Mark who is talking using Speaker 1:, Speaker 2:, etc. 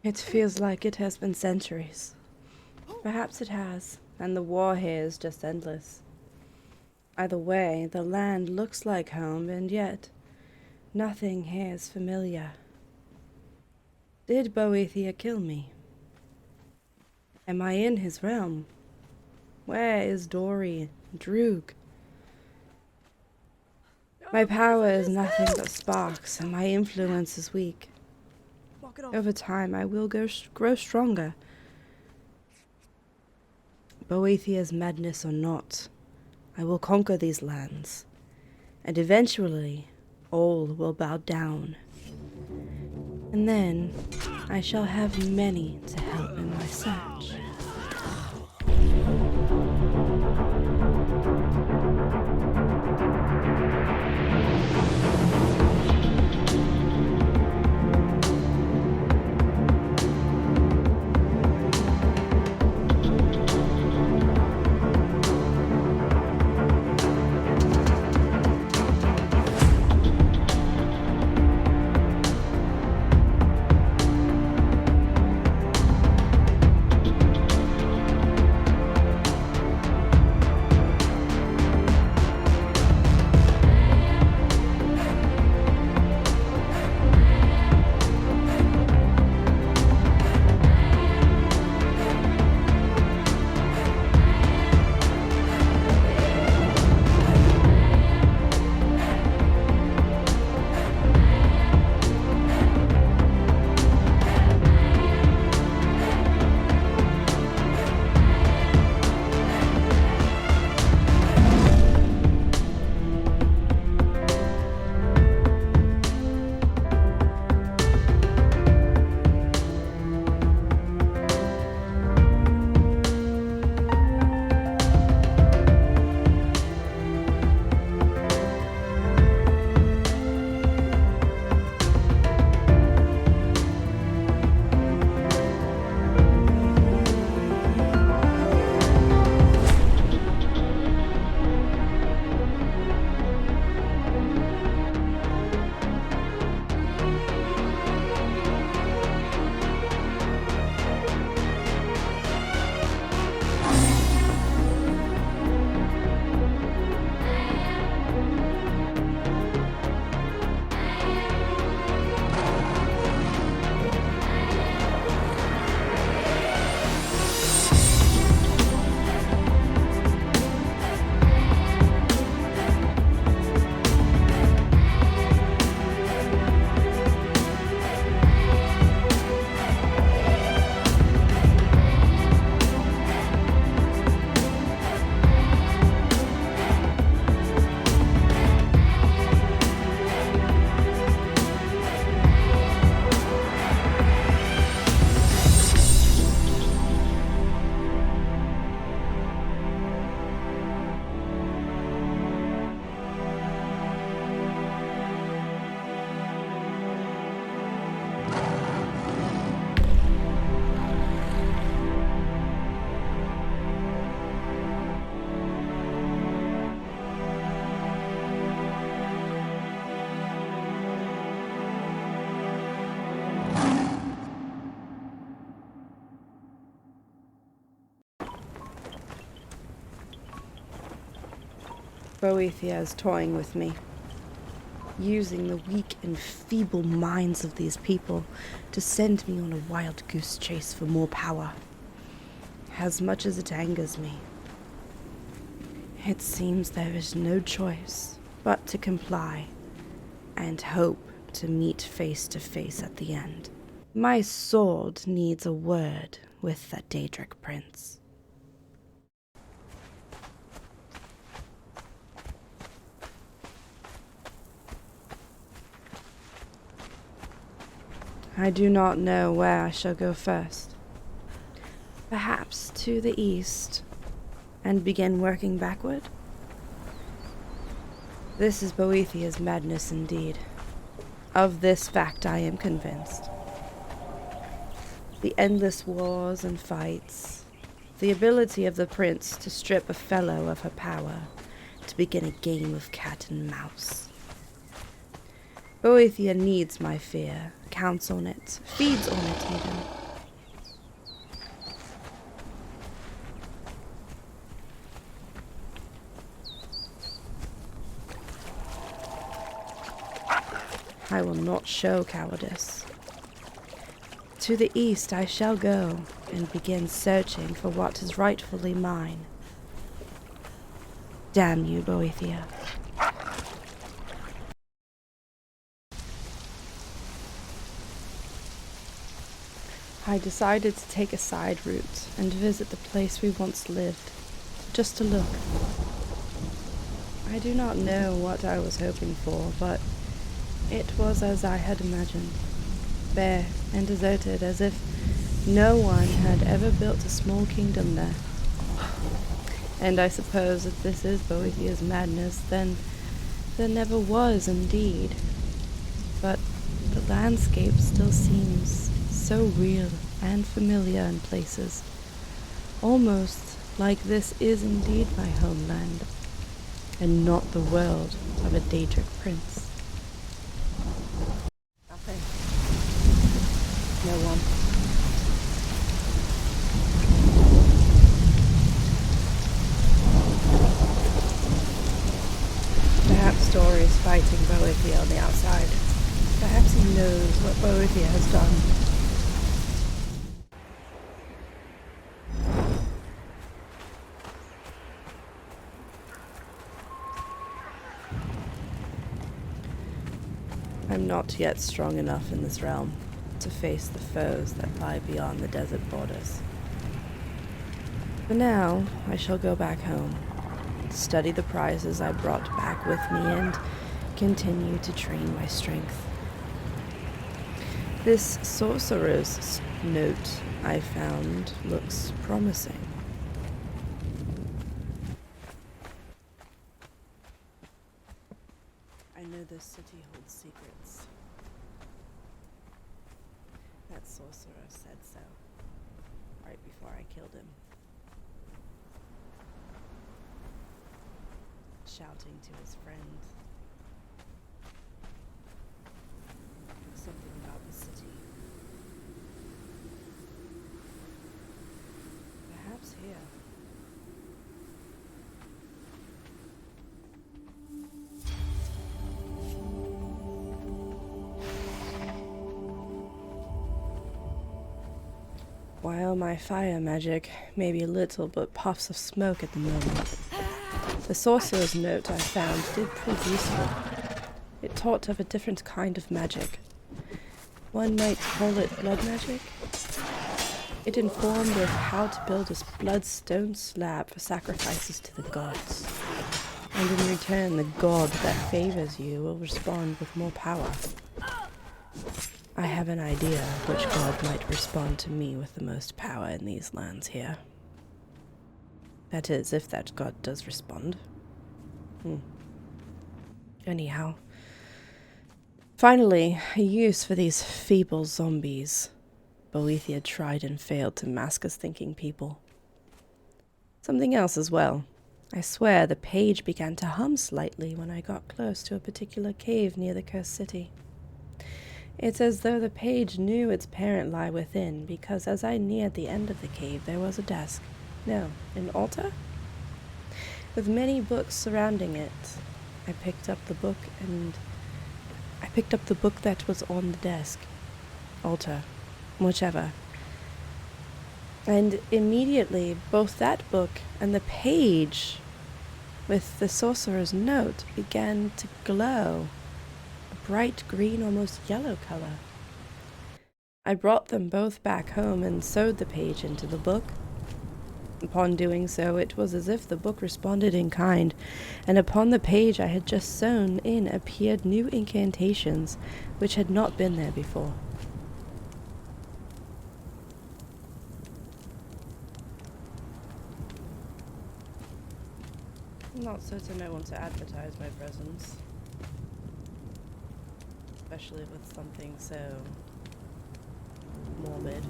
Speaker 1: It feels like it has been centuries. Perhaps it has, and the war here is just endless. Either way, the land looks like home, and yet nothing here is familiar. Did Boethiah kill me? Am I in his realm? Where is Dory, Droog? My power is nothing but sparks, and my influence is weak. Over time, I will grow stronger. Boethiah's madness or not, I will conquer these lands, and eventually all will bow down. And then I shall have many to help in my search. Boethiah is toying with me, using the weak and feeble minds of these people to send me on a wild goose chase for more power, as much as it angers me. It seems there is no choice but to comply and hope to meet face to face at the end. My sword needs a word with that Daedric prince. I do not know where I shall go first. Perhaps to the east, and begin working backward? This is Boethiah's madness indeed. Of this fact I am convinced. The endless wars and fights, the ability of the prince to strip a fellow of her power, to begin a game of cat and mouse. Boethiah needs my fear counts on it, feeds on it even. I will not show cowardice. To the east I shall go and begin searching for what is rightfully mine. Damn you, Boethiah. I decided to take a side route and visit the place we once lived, just to look. I do not know what I was hoping for, but it was as I had imagined, bare and deserted, as if no one had ever built a small kingdom there. And I suppose if this is Boethiah's madness, then there never was indeed. But the landscape still seems so real and familiar in places, almost like this is indeed my homeland, and not the world of a Daedric prince. Nothing. No one. Perhaps Dor is fighting Boethiah on the outside. Perhaps he knows what Boethiah has done. I'm not yet strong enough in this realm to face the foes that lie beyond the desert borders. For now, I shall go back home, study the prizes I brought back with me, and continue to train my strength. This sorcerer's note I found looks promising. I know this city holds secrets. That sorcerer said so, right before I killed him. Shouting to his friend. Something about the city. Perhaps here. While my fire magic may be little but puffs of smoke at the moment, the sorcerer's note I found did prove useful. It taught of a different kind of magic. One might call it blood magic. It informed of how to build a bloodstone slab for sacrifices to the gods. And in return, the god that favors you will respond with more power. I have an idea of which god might respond to me with the most power in these lands here. That is, if that god does respond. Anyhow. Finally, a use for these feeble zombies. Boethiah tried and failed to mask us thinking people. Something else as well. I swear the page began to hum slightly when I got close to a particular cave near the cursed city. It's as though the page knew its parent lie within, because as I neared the end of the cave there was a desk. No, an altar? With many books surrounding it. I picked up the book that was on the desk. Altar. Whichever. And immediately, both that book and the page with the sorcerer's note began to glow. A bright green, almost yellow color. I brought them both back home and sewed the page into the book. Upon doing so, it was as if the book responded in kind, and upon the page I had just sewn in appeared new incantations which had not been there before. I'm not certain I want to advertise my presence, especially with something so morbid.